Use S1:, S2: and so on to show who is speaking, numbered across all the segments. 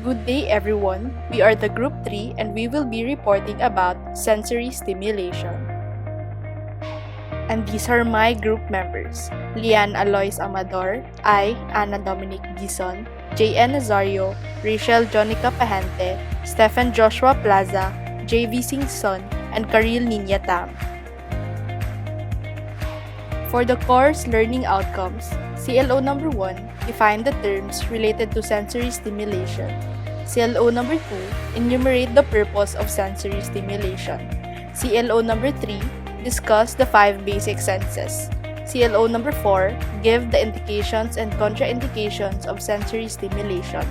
S1: Good day everyone, we are the Group 3 and we will be reporting about sensory stimulation. And these are my group members, Lian Alois Amador, I, Ana Dominic Gison, J.N. Nazario, Rachel Jonica Pahente, Stephen Joshua Plaza, J.V. Singson, and Karil Ninya Tam. For the course learning outcomes, CLO number 1, define the terms related to sensory stimulation. CLO number 2, enumerate the purpose of sensory stimulation. CLO number 3, discuss the 5 basic senses. CLO number 4, give the indications and contraindications of sensory stimulation.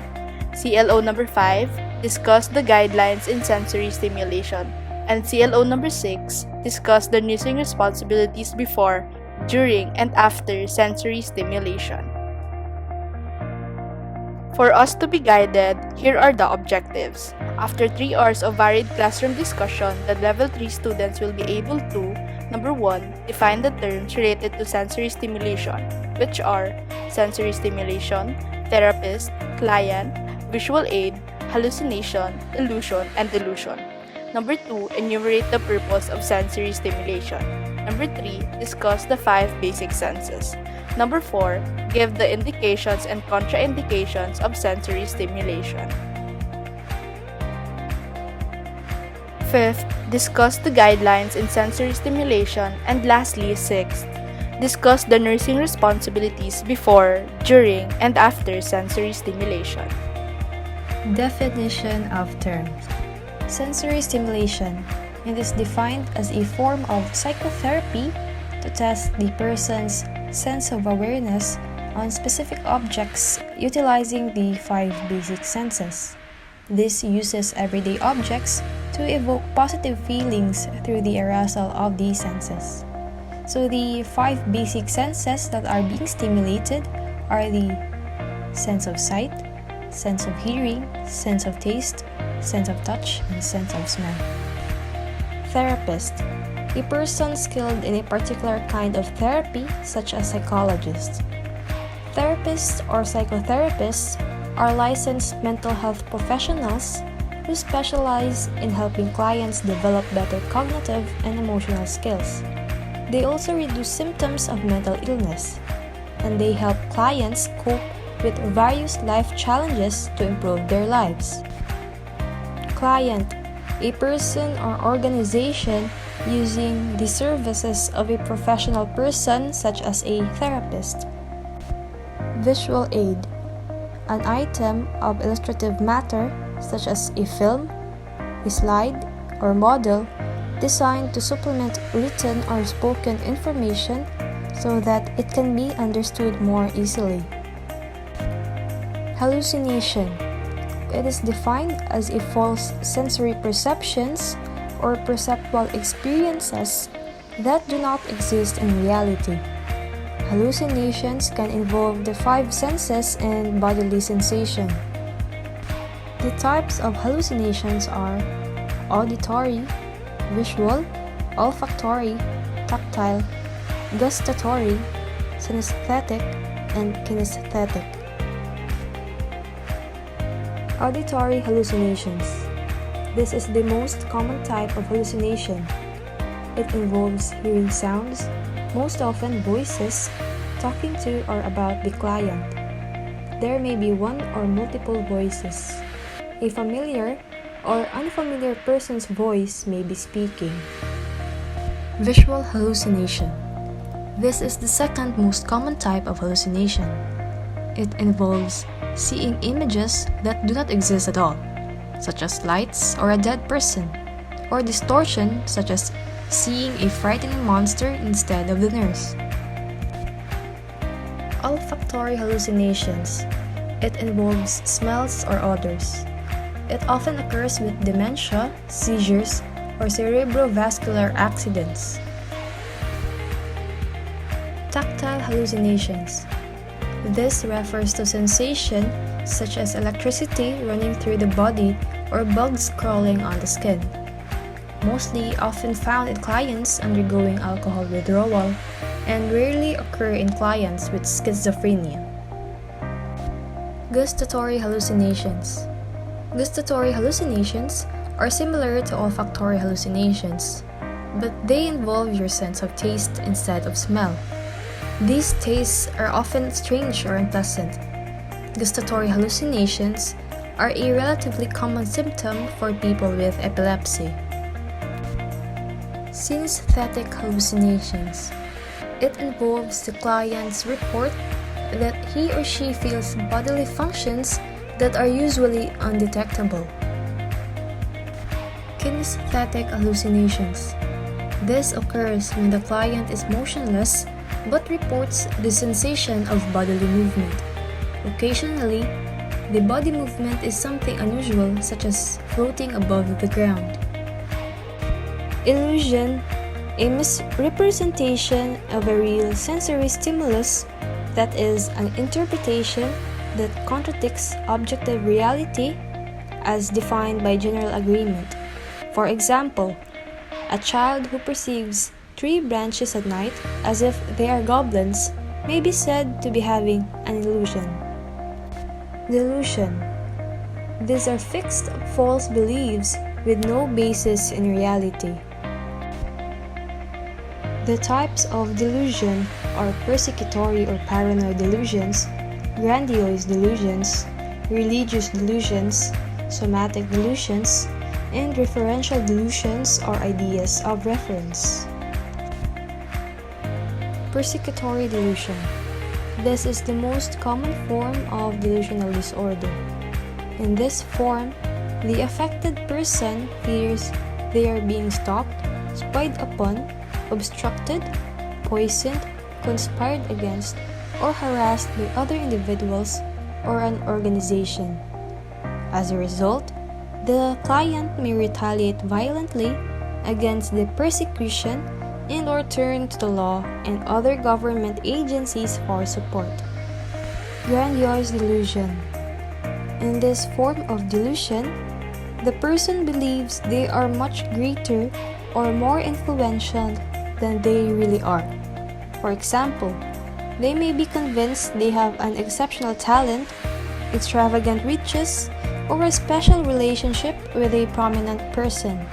S1: CLO number 5, discuss the guidelines in sensory stimulation. And CLO number 6, discuss the nursing responsibilities before, during, and after sensory stimulation. For us to be guided, here are the objectives. After 3 hours of varied classroom discussion, the Level 3 students will be able to: number 1, define the terms related to sensory stimulation, which are sensory stimulation, therapist, client, visual aid, hallucination, illusion, and delusion. Number 2, enumerate the purpose of sensory stimulation. Number 3, discuss the 5 basic senses. Number 4, give the indications and contraindications of sensory stimulation. 5th, discuss the guidelines in sensory stimulation. And lastly, 6th, discuss the nursing responsibilities before, during, and after sensory stimulation.
S2: Definition of terms. Sensory stimulation. It is defined as a form of psychotherapy to test the person's sense of awareness on specific objects utilizing the 5 basic senses. This uses everyday objects to evoke positive feelings through the arousal of these senses. So the 5 basic senses that are being stimulated are the sense of sight, sense of hearing, sense of taste, sense of touch, and sense of smell. Therapist. A person skilled in a particular kind of therapy, such as psychologists. Therapists or psychotherapists are licensed mental health professionals who specialize in helping clients develop better cognitive and emotional skills. They also reduce symptoms of mental illness, and they help clients cope with various life challenges to improve their lives. Client. A person or organization using the services of a professional person such as a therapist. Visual aid. An item of illustrative matter such as a film, a slide, or model designed to supplement written or spoken information so that it can be understood more easily. Hallucination. It is defined as a false sensory perceptions or perceptual experiences that do not exist in reality. Hallucinations can involve the 5 senses and bodily sensation. The types of hallucinations are auditory, visual, olfactory, tactile, gustatory, synesthetic, and kinesthetic. Auditory hallucinations. This is the most common type of hallucination. It involves hearing sounds, most often voices, talking to or about the client. There may be one or multiple voices. A familiar or unfamiliar person's voice may be speaking. Visual hallucination. This is the second most common type of hallucination. It involves seeing images that do not exist at all, such as lights or a dead person, or distortion such as seeing a frightening monster instead of the nurse. Olfactory hallucinations. It involves smells or odors. It often occurs with dementia, seizures, or cerebrovascular accidents. Tactile hallucinations. This refers to sensation such as electricity running through the body or bugs crawling on the skin. Mostly often found in clients undergoing alcohol withdrawal and rarely occur in clients with schizophrenia. Gustatory hallucinations. Gustatory hallucinations are similar to olfactory hallucinations, but they involve your sense of taste instead of smell. These tastes are often strange or unpleasant. Gustatory hallucinations are a relatively common symptom for people with epilepsy. Synesthetic hallucinations. It involves the client's report that he or she feels bodily functions that are usually undetectable. Kinesthetic hallucinations. This occurs when the client is motionless but reports the sensation of bodily movement. Occasionally, the body movement is something unusual, such as floating above the ground. Illusion, a misrepresentation of a real sensory stimulus, that is, an interpretation that contradicts objective reality as defined by general agreement. For example, a child who perceives tree branches at night as if they are goblins may be said to be having an illusion. Delusion. These are fixed, false beliefs with no basis in reality. The types of delusion are persecutory or paranoid delusions, grandiose delusions, religious delusions, somatic delusions, and referential delusions or ideas of reference. Persecutory delusion. This is the most common form of delusional disorder. In this form, the affected person fears they are being stalked, spied upon, obstructed, poisoned, conspired against, or harassed by other individuals or an organization. As a result, the client may retaliate violently against the persecution and or turn to the law and other government agencies for support. Grandiose delusion. In this form of delusion, the person believes they are much greater or more influential than they really are. For example, they may be convinced they have an exceptional talent, extravagant riches, or a special relationship with a prominent person.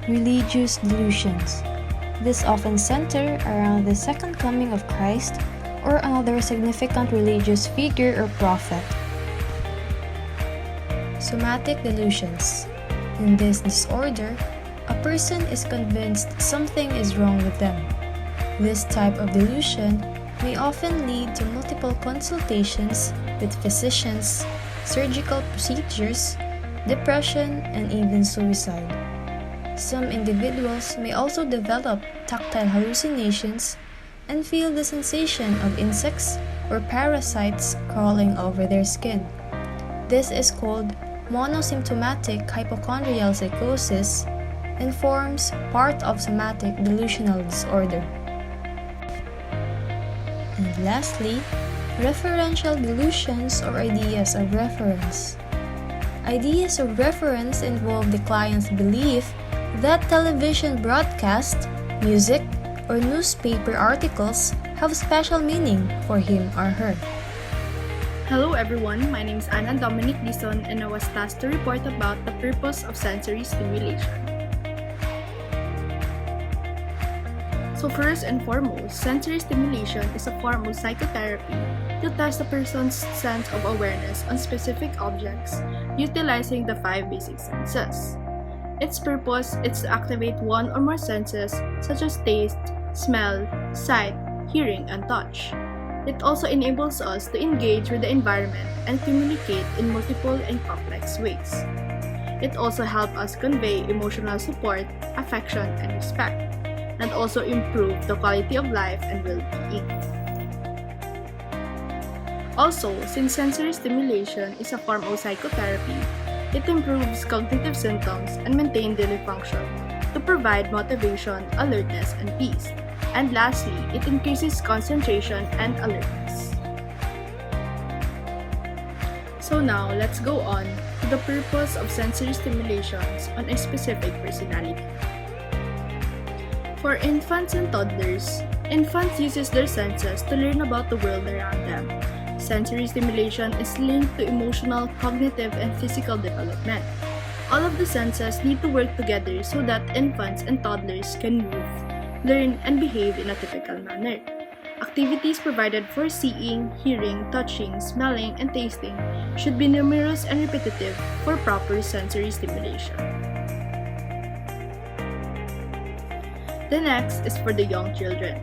S2: Religious delusions. This often center around the second coming of Christ or another significant religious figure or prophet. Somatic delusions. In this disorder, a person is convinced something is wrong with them. This type of delusion may often lead to multiple consultations with physicians, surgical procedures, depression, and even suicide. Some individuals may also develop tactile hallucinations and feel the sensation of insects or parasites crawling over their skin. This is called monosymptomatic hypochondrial psychosis and forms part of somatic delusional disorder. And lastly, referential delusions or ideas of reference. Ideas of reference involve the client's belief that television broadcasts, music, or newspaper articles have special meaning for him or her.
S1: Hello everyone, my name is Anna Dominic Dison and I was tasked to report about the purpose of sensory stimulation. So first and foremost, sensory stimulation is a form of psychotherapy to test a person's sense of awareness on specific objects utilizing the 5 basic senses. Its purpose is to activate one or more senses such as taste, smell, sight, hearing, and touch. It also enables us to engage with the environment and communicate in multiple and complex ways. It also helps us convey emotional support, affection, and respect, and also improve the quality of life and well-being. Also, since sensory stimulation is a form of psychotherapy, it improves cognitive symptoms and maintains daily function to provide motivation, alertness, and peace. And lastly, it increases concentration and alertness. So now, let's go on to the purpose of sensory stimulations on a specific personality. For infants and toddlers, infants use their senses to learn about the world around them, sensory stimulation is linked to emotional, cognitive, and physical development. All of the senses need to work together so that infants and toddlers can move, learn, and behave in a typical manner. Activities provided for seeing, hearing, touching, smelling, and tasting should be numerous and repetitive for proper sensory stimulation. The next is for the young children.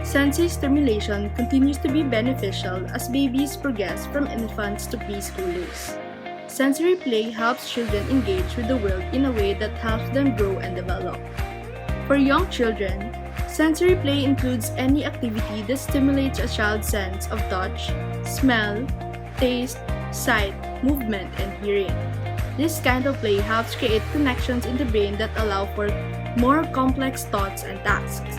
S1: Sensory stimulation continues to be beneficial as babies progress from infants to preschoolers. Sensory play helps children engage with the world in a way that helps them grow and develop. For young children, sensory play includes any activity that stimulates a child's sense of touch, smell, taste, sight, movement, and hearing. This kind of play helps create connections in the brain that allow for more complex thoughts and tasks.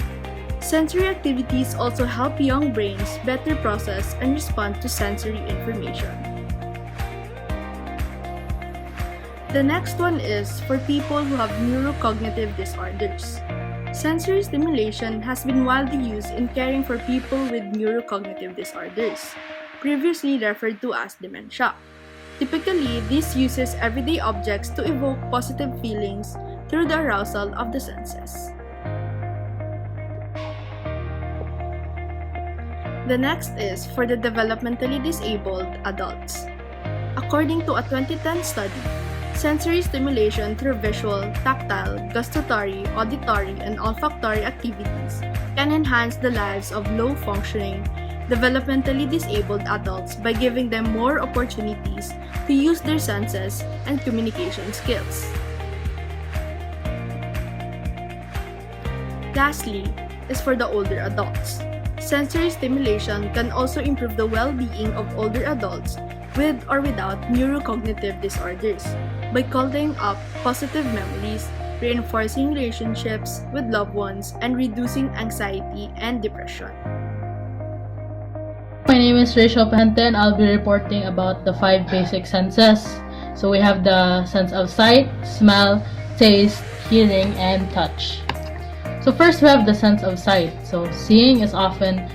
S1: Sensory activities also help young brains better process and respond to sensory information. The next one is for people who have neurocognitive disorders. Sensory stimulation has been widely used in caring for people with neurocognitive disorders, previously referred to as dementia. Typically, this uses everyday objects to evoke positive feelings through the arousal of the senses. The next is for the developmentally disabled adults. According to a 2010 study, sensory stimulation through visual, tactile, gustatory, auditory, and olfactory activities can enhance the lives of low-functioning, developmentally disabled adults by giving them more opportunities to use their senses and communication skills. Lastly, is for the older adults. Sensory stimulation can also improve the well-being of older adults with or without neurocognitive disorders by calling up positive memories, reinforcing relationships with loved ones, and reducing anxiety and depression.
S3: My name is Rachel Pente and I'll be reporting about the 5 basic senses. So we have the sense of sight, smell, taste, hearing, and touch. So first we have the sense of sight. So seeing is often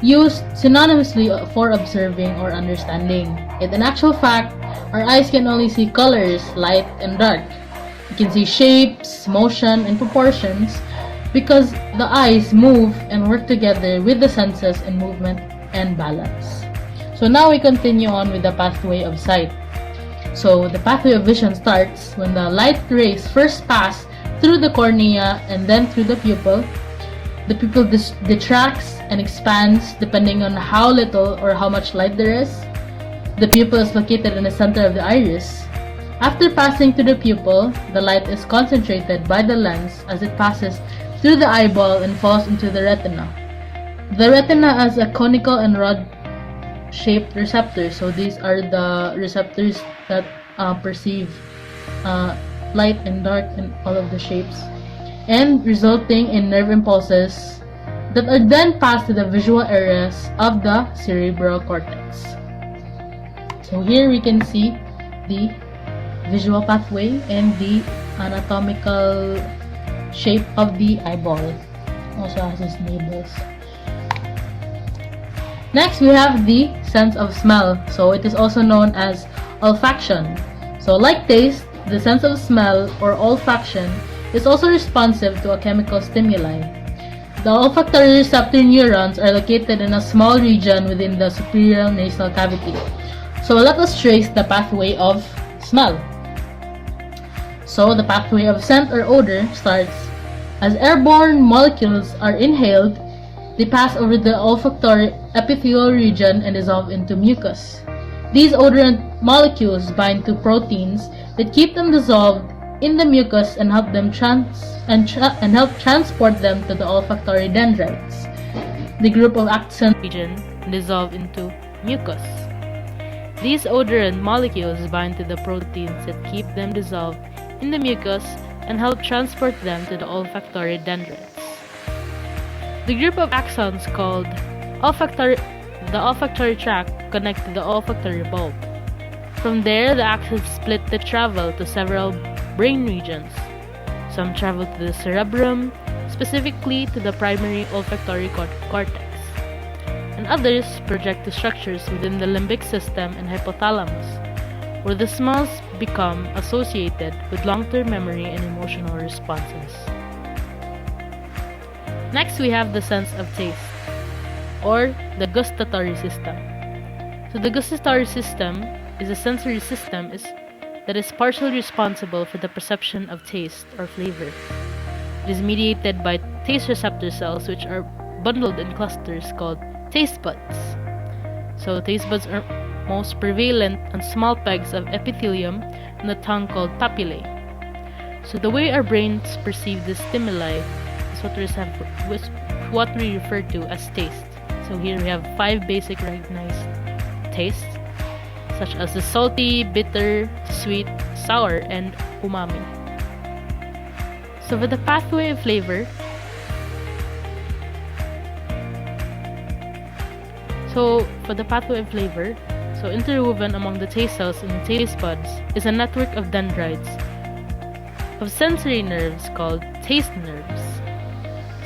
S3: used synonymously for observing or understanding. Yet in actual fact, our eyes can only see colors, light and dark. We can see shapes, motion, and proportions because the eyes move and work together with the senses in movement and balance. So now we continue on with the pathway of sight. So the pathway of vision starts when the light rays first pass through the cornea and then through the pupil. The pupil detracts and expands depending on how little or how much light there is. The pupil is located in the center of the iris. After passing through the pupil, the light is concentrated by the lens as it passes through the eyeball and falls into the retina. The retina has a conical and rod-shaped receptors. So these are the receptors that perceive light and dark and all of the shapes, and resulting in nerve impulses that are then passed to the visual areas of the cerebral cortex. So here we can see the visual pathway and the anatomical shape of the eyeball. Also has its labels. Next we have the sense of smell. So it is also known as olfaction. So like taste, the sense of smell or olfaction is also responsive to a chemical stimuli. The olfactory receptor neurons are located in a small region within the superior nasal cavity. So let us trace the pathway of smell. So the pathway of scent or odor starts as airborne molecules are inhaled. They pass over the olfactory epithelial region and dissolve into mucus. These odorant molecules bind to proteins that keep them dissolved in the mucus and help them help transport them to the olfactory dendrites, the group of accent region, and dissolve into mucus. These odorant molecules bind to the proteins that keep them dissolved in the mucus and help transport them to the olfactory dendrites. The group of axons called the olfactory tract connect to the olfactory bulb. From there, the axons split to travel to several brain regions. Some travel to the cerebrum, specifically to the primary olfactory cortex. and others project to structures within the limbic system and hypothalamus, where the smells become associated with long-term memory and emotional responses. Next, we have the sense of taste, or the gustatory system. So the gustatory system is a sensory system that is partially responsible for the perception of taste or flavor. It is mediated by taste receptor cells, which are bundled in clusters called taste buds. So taste buds are most prevalent on small pegs of epithelium in the tongue called papillae. So the way our brains perceive the stimuli is what we refer to as taste. So here we have 5 basic recognized tastes, such as the salty, bitter, sweet, sour, and umami. So for the pathway of flavor, interwoven among the taste cells and the taste buds is a network of dendrites of sensory nerves called taste nerves.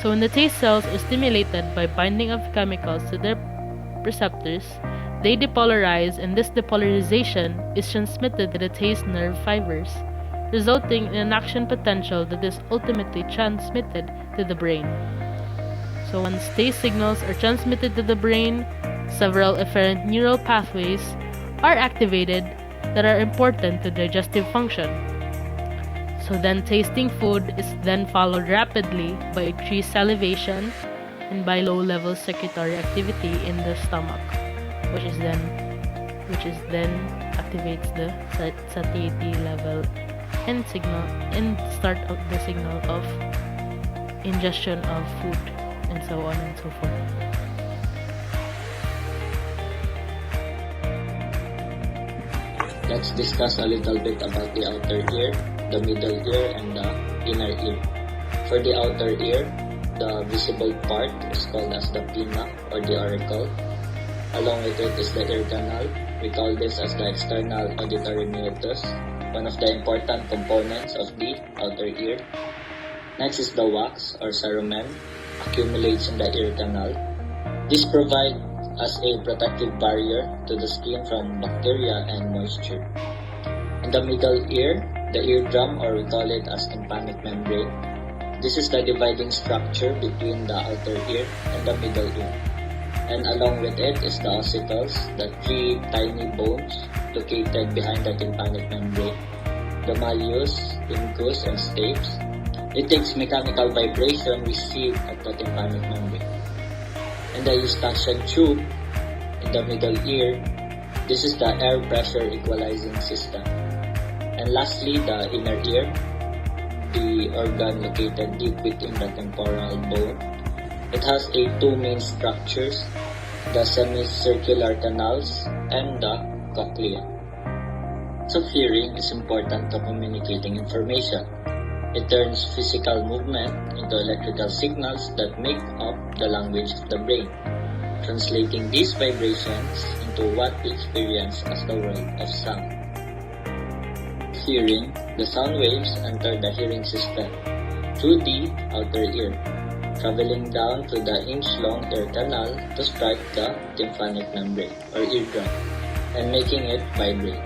S3: So when the taste cells are stimulated by binding of chemicals to their receptors, they depolarize, and this depolarization is transmitted to the taste nerve fibers, resulting in an action potential that is ultimately transmitted to the brain. So once taste signals are transmitted to the brain, several efferent neural pathways are activated that are important to digestive function. So then tasting food is then followed rapidly by increased salivation and by low-level secretory activity in the stomach, which then activates the satiety level and start of the signal of ingestion of food, and so on and so forth.
S4: Let's discuss a little bit about the outer ear, the middle ear, and the inner ear. For the outer ear, the visible part is called as the pinna or the auricle. Along with it is the ear canal. We call this as the external auditory meatus, one of the important components of the outer ear. Next is the wax or cerumen, accumulates in the ear canal. This provides as a protective barrier to the skin from bacteria and moisture. In the middle ear, the eardrum, or we call it as tympanic membrane. This is the dividing structure between the outer ear and the middle ear. And along with it is the ossicles, the 3 tiny bones located behind the tympanic membrane, the malleus, incus, and stapes. It takes mechanical vibration received at the tympanic membrane. And the eustachian tube in the middle ear, this is the air pressure equalizing system. And lastly, the inner ear, the organ located deep within the temporal bone. It has 2 main structures, the semicircular canals and the cochlea. So hearing is important to communicating information. It turns physical movement into electrical signals that make up the language of the brain, translating these vibrations into what we experience as the world of sound. Hearing, the sound waves enter the hearing system through the outer ear, traveling down to the inch-long ear canal to strike the tympanic membrane or eardrum and making it vibrate.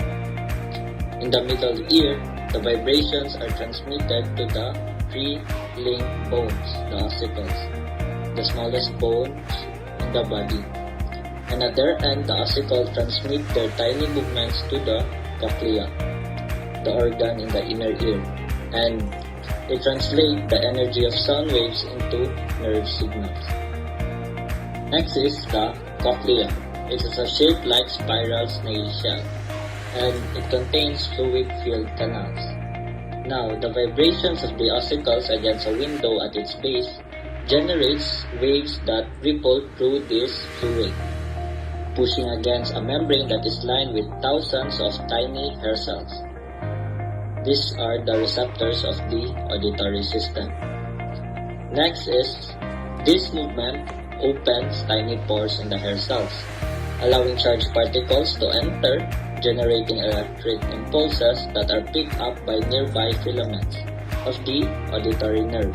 S4: In the middle ear, the vibrations are transmitted to the 3 link bones, the ossicles, the smallest bones in the body. And at their end, the ossicles transmit their tiny movements to the cochlea, the organ in the inner ear, and it translates the energy of sound waves into nerve signals. Next is the cochlea. It is a shape like spiral snail shell, and it contains fluid-filled canals. Now, the vibrations of the ossicles against a window at its base generates waves that ripple through this fluid, pushing against a membrane that is lined with thousands of tiny hair cells. These are the receptors of the auditory system. Next is, this movement opens tiny pores in the hair cells, allowing charged particles to enter, generating electric impulses that are picked up by nearby filaments of the auditory nerve,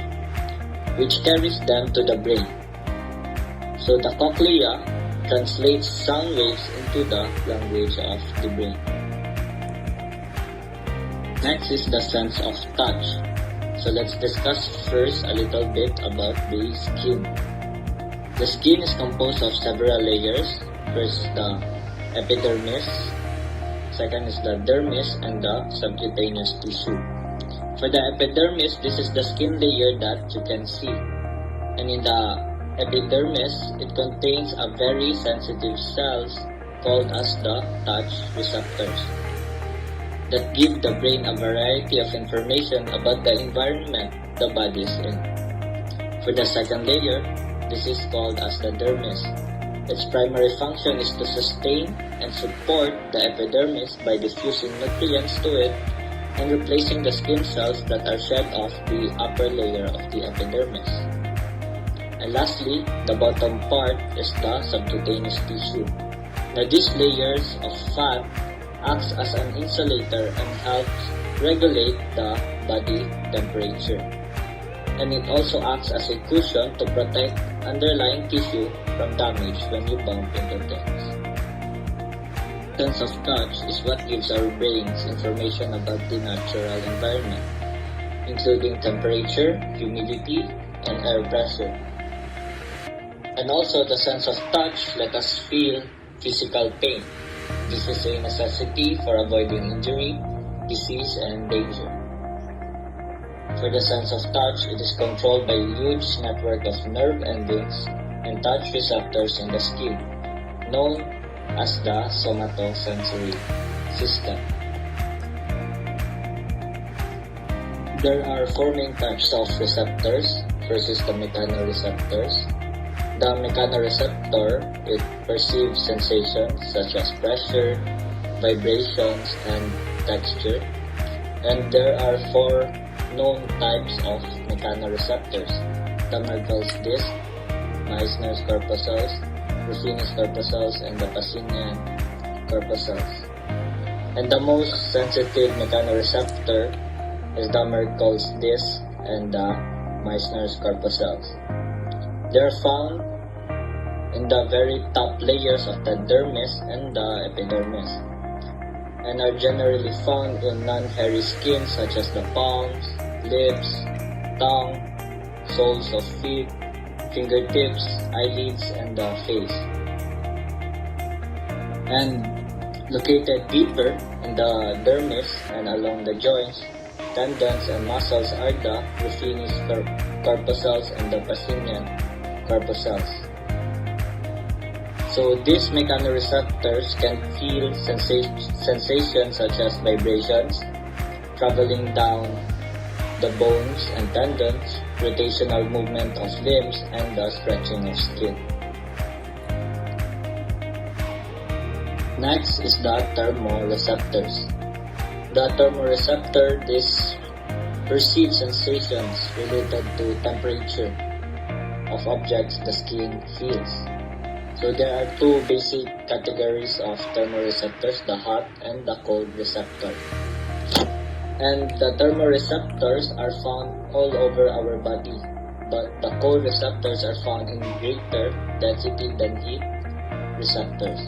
S4: which carries them to the brain. So the cochlea translates sound waves into the language of the brain. Next is the sense of touch. So let's discuss first a little bit about the skin. The skin is composed of several layers. First, the epidermis. Second is the dermis and the subcutaneous tissue. For the epidermis, this is the skin layer that you can see. And in the epidermis, it contains a very sensitive cells called as the touch receptors that give the brain a variety of information about the environment the body is in. For the second layer, this is called as the dermis. Its primary function is to sustain and support the epidermis by diffusing nutrients to it and replacing the skin cells that are shed off the upper layer of the epidermis. And lastly, the bottom part is the subcutaneous tissue. Now these layers of fat acts as an insulator and helps regulate the body temperature. And it also acts as a cushion to protect underlying tissue from damage when you bump into things. Sense of touch is what gives our brains information about the natural environment, including temperature, humidity, and air pressure. And also the sense of touch let us feel physical pain. This is a necessity for avoiding injury, disease, and danger. For the sense of touch, it is controlled by a huge network of nerve endings and touch receptors in the skin, known as the somatosensory system. There are four main types of receptors. First is the mechanoreceptors. The mechanoreceptor, it perceives sensations such as pressure, vibrations, and texture. And there are four known types of mechanoreceptors: the Merkel's disc, Meissner's corpuscles, Ruffini's corpuscles, and the Pacinian corpuscles. And the most sensitive mechanoreceptor is the Merkel's disc and the Meissner's corpuscles. They are found in the very top layers of the dermis and the epidermis, and are generally found in non-hairy skin such as the palms, lips, tongue, soles of feet, fingertips, eyelids, and the face. And located deeper in the dermis and along the joints, tendons, and muscles are the Ruffini's corpuscles and the Pacinian corpuscles. So these mechanoreceptors can feel sensations such as vibrations, traveling down the bones and tendons, rotational movement of limbs, and the stretching of skin. Next is the thermoreceptors. The thermoreceptor, this perceives sensations related to temperature of objects the skin feels. So there are two basic categories of thermoreceptors, the hot and the cold receptor. And the thermoreceptors are found all over our body, but the cold receptors are found in greater density than heat receptors.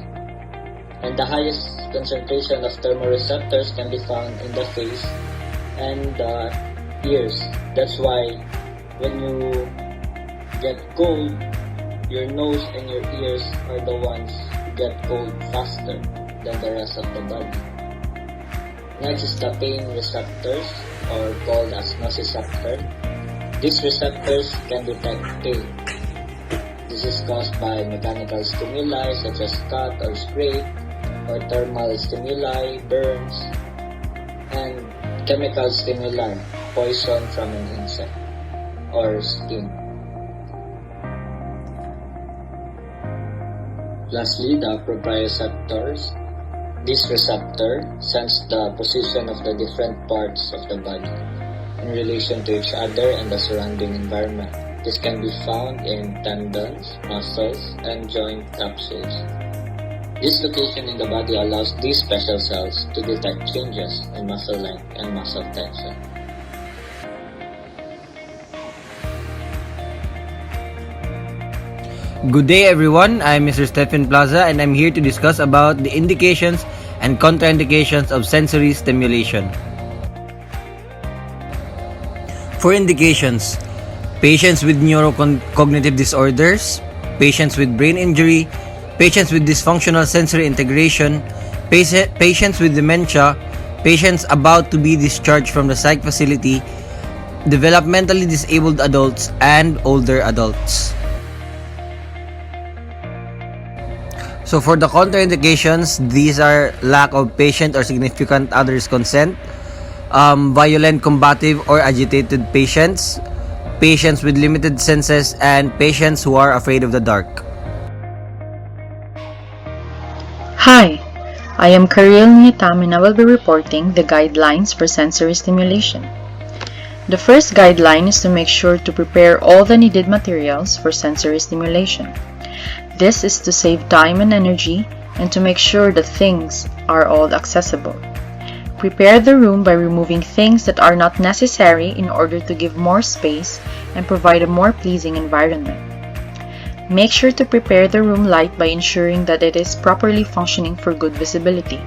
S4: And the highest concentration of thermoreceptors can be found in the face and the ears. That's why when you get cold, your nose and your ears are the ones who get cold faster than the rest of the body. Next is the pain receptors, or called as nociceptor. These receptors can detect pain. This is caused by mechanical stimuli such as cut or scrape, or thermal stimuli, burns, and chemical stimuli, poison from an insect, or sting. Lastly, the proprioceptors. This receptor senses the position of the different parts of the body in relation to each other and the surrounding environment. This can be found in tendons, muscles, and joint capsules. This location in the body allows these special cells to detect changes in muscle length and muscle tension.
S5: Good day everyone, I'm Mr. Stephen Plaza and I'm here to discuss about the indications and contraindications of sensory stimulation. For indications, patients with neurocognitive disorders, patients with brain injury, patients with dysfunctional sensory integration, patients with dementia, patients about to be discharged from the psych facility, developmentally disabled adults, and older adults. So for the contraindications, these are lack of patient or significant other's consent, violent, combative, or agitated patients, patients with limited senses, and patients who are afraid of the dark.
S6: Hi, I am Karil Nitam and I will be reporting the guidelines for sensory stimulation. The first guideline is to make sure to prepare all the needed materials for sensory stimulation. This is to save time and energy and to make sure that things are all accessible. Prepare the room by removing things that are not necessary in order to give more space and provide a more pleasing environment. Make sure to prepare the room light by ensuring that it is properly functioning for good visibility.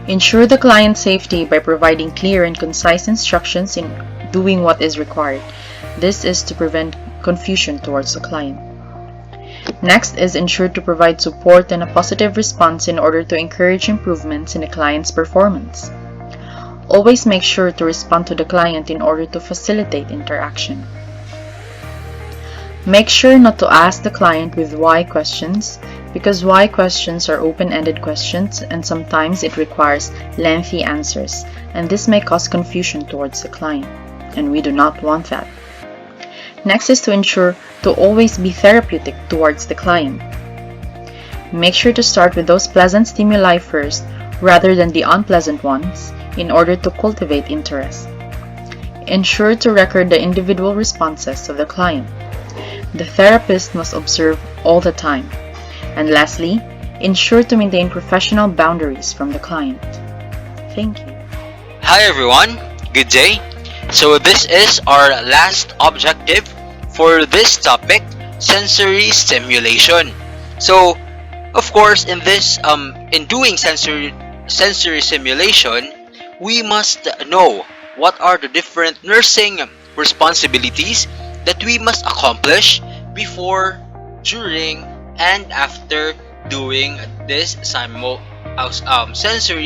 S6: Ensure the client's safety by providing clear and concise instructions in doing what is required. This is to prevent confusion towards the client. Next is ensure to provide support and a positive response in order to encourage improvements in the client's performance. Always make sure to respond to the client in order to facilitate interaction. Make sure not to ask the client with why questions, because why questions are open-ended questions and sometimes it requires lengthy answers, and this may cause confusion towards the client, and we do not want that. Next is to ensure to always be therapeutic towards the client. Make sure to start with those pleasant stimuli first rather than the unpleasant ones in order to cultivate interest. Ensure to record the individual responses of the client. The therapist must observe all the time. And lastly, ensure to maintain professional boundaries from the client. Thank you.
S7: Hi everyone, good day. So this is our last objective for this topic, sensory stimulation. So of course in this in doing sensory stimulation, we must know what are the different nursing responsibilities that we must accomplish before, during, and after doing this sensory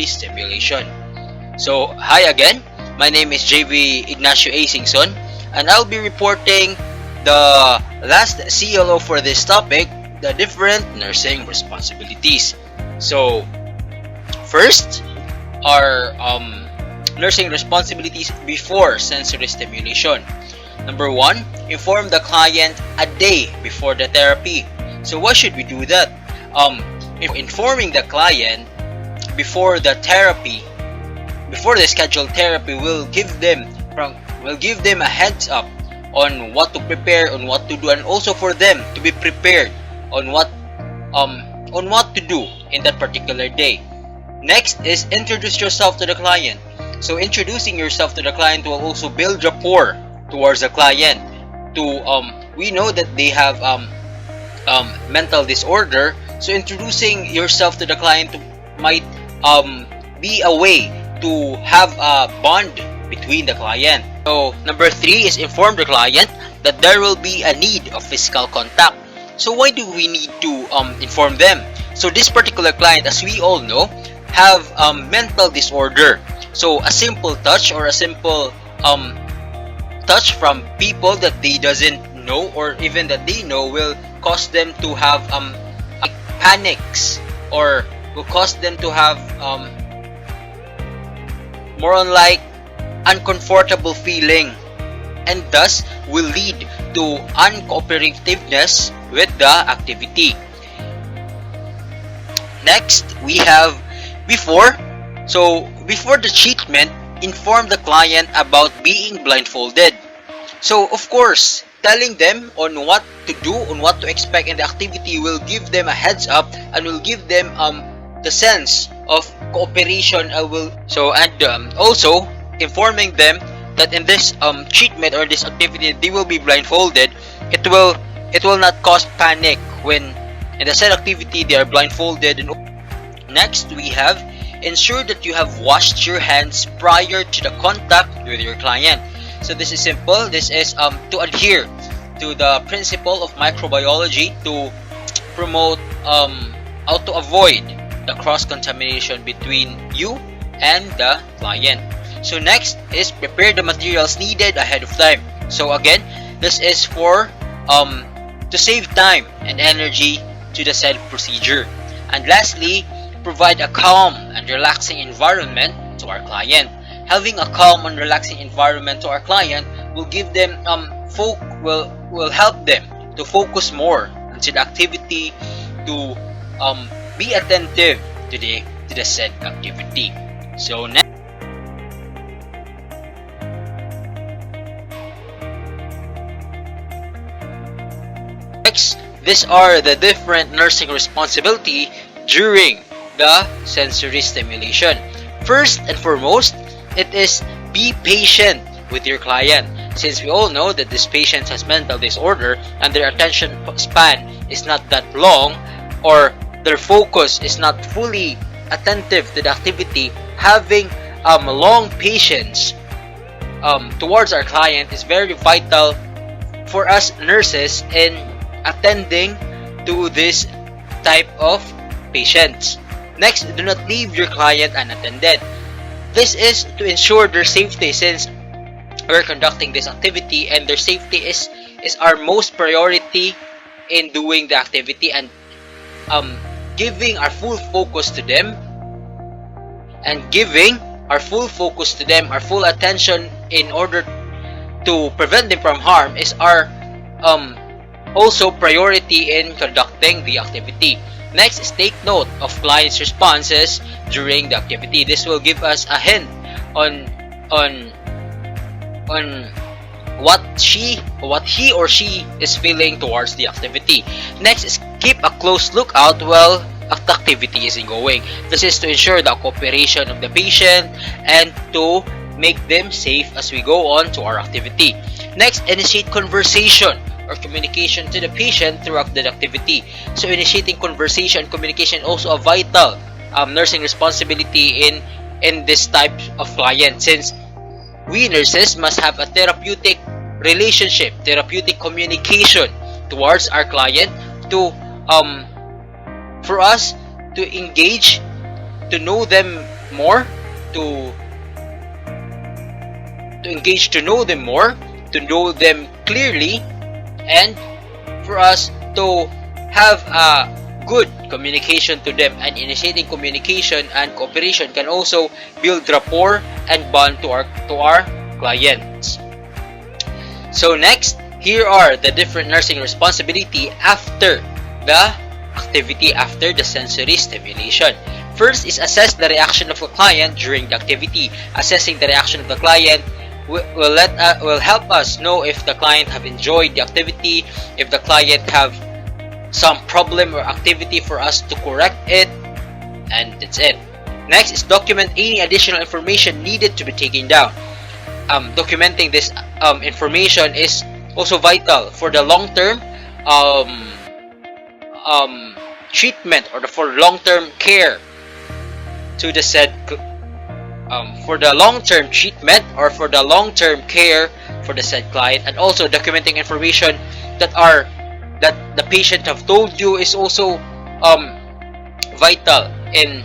S7: stimulation. So hi again, my name is JV Ignacio A. Singson and I'll be reporting the last CLO for this topic, the different nursing responsibilities. So first are nursing responsibilities before sensory stimulation. Number 1, inform the client a day before the therapy. So why should we do that? Informing the client before the therapy, before the scheduled therapy, will give them a heads up on what to prepare, on what to do, and also for them to be prepared on what to do in that particular day. Next is introduce yourself to the client. So introducing yourself to the client will also build rapport towards the client. We know that they have mental disorder, so introducing yourself to the client might be a way to have a bond between the client. So number 3 is inform the client that there will be a need of physical contact. So why do we need to inform them? So this particular client, as we all know, have mental disorder. So a simple touch or a simple touch from people that they doesn't know or even that they know will cause them to have panics, or will cause them to have more on like uncomfortable feeling, and thus will lead to uncooperativeness with the activity. Next, we have before. So before the treatment, inform the client about being blindfolded. So of course, telling them on what to do, on what to expect in the activity will give them a heads up and will give them the sense of cooperation. Also informing them that in this treatment or this activity they will be blindfolded. It will it will not cause panic when in the said activity they are blindfolded. And next, we have ensure that you have washed your hands prior to the contact with your client. So this is simple. This is to adhere to the principle of microbiology to promote how to avoid the cross-contamination between you and the client. So next is prepare the materials needed ahead of time. So again, this is for to save time and energy to the said procedure. And lastly, provide a calm and relaxing environment to our client. Having a calm and relaxing environment to our client will give them will help them to focus more into the activity, to be attentive to the said activity. So next, these are the different nursing responsibility during the sensory stimulation. First and foremost, it is be patient with your client. Since we all know that this patient has mental disorder and their attention span is not that long, or their focus is not fully attentive to the activity, having long patience towards our client is very vital for us nurses in attending to this type of patients. Next, do not leave your client unattended. This is to ensure their safety, since we're conducting this activity and their safety is our most priority in doing the activity, and giving our full focus to them our full attention in order to prevent them from harm is our also priority in conducting the activity. Next is take note of client's responses during the activity. This will give us a hint on what he or she is feeling towards the activity. Next is keep a close lookout while the activity is going. This is to ensure the cooperation of the patient and to make them safe as we go on to our activity. Next, initiate conversation or communication to the patient throughout the activity. So initiating conversation, communication, also a vital nursing responsibility in this type of client, since we nurses must have a therapeutic relationship, therapeutic communication towards our client to for us to engage, to know them more, to know them clearly, and for us to have a good communication to them. And initiating communication and cooperation can also build rapport and bond to our clients. So next, here are the different nursing responsibility after the activity, after the sensory stimulation. First is assess the reaction of the client during the activity. Assessing the reaction of the client will help us know if the client have enjoyed the activity, if the client have some problem or activity for us to correct it, and that's it. Next is document any additional information needed to be taken down. Documenting this information is also vital for the long-term treatment or for long-term care to the said for the long-term treatment or for the long-term care for the said client. And also documenting information that the patient have told you is also vital in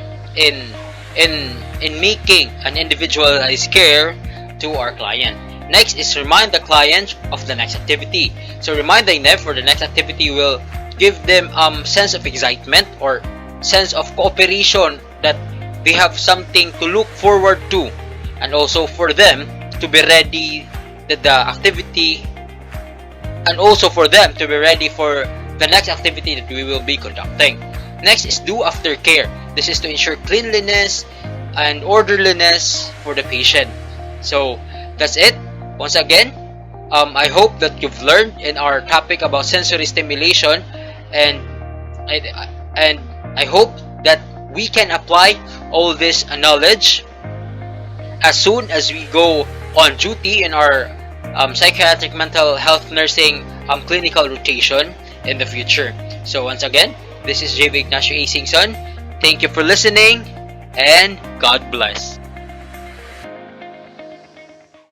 S7: making an individualized care to our client. Next is remind the client of the next activity. So reminding them for the next activity will give them sense of excitement or sense of cooperation, that they have something to look forward to, and also for them to be ready the activity, and also for them to be ready for the next activity that we will be conducting. Next is do aftercare. This is to ensure cleanliness and orderliness for the patient. So that's it. Once again, I hope that you've learned in our topic about sensory stimulation, and I hope that we can apply all this knowledge as soon as we go on duty in our psychiatric mental health nursing clinical rotation in the future. So once again, this is JV Ignacio A. Singson. Thank you for listening, and God bless.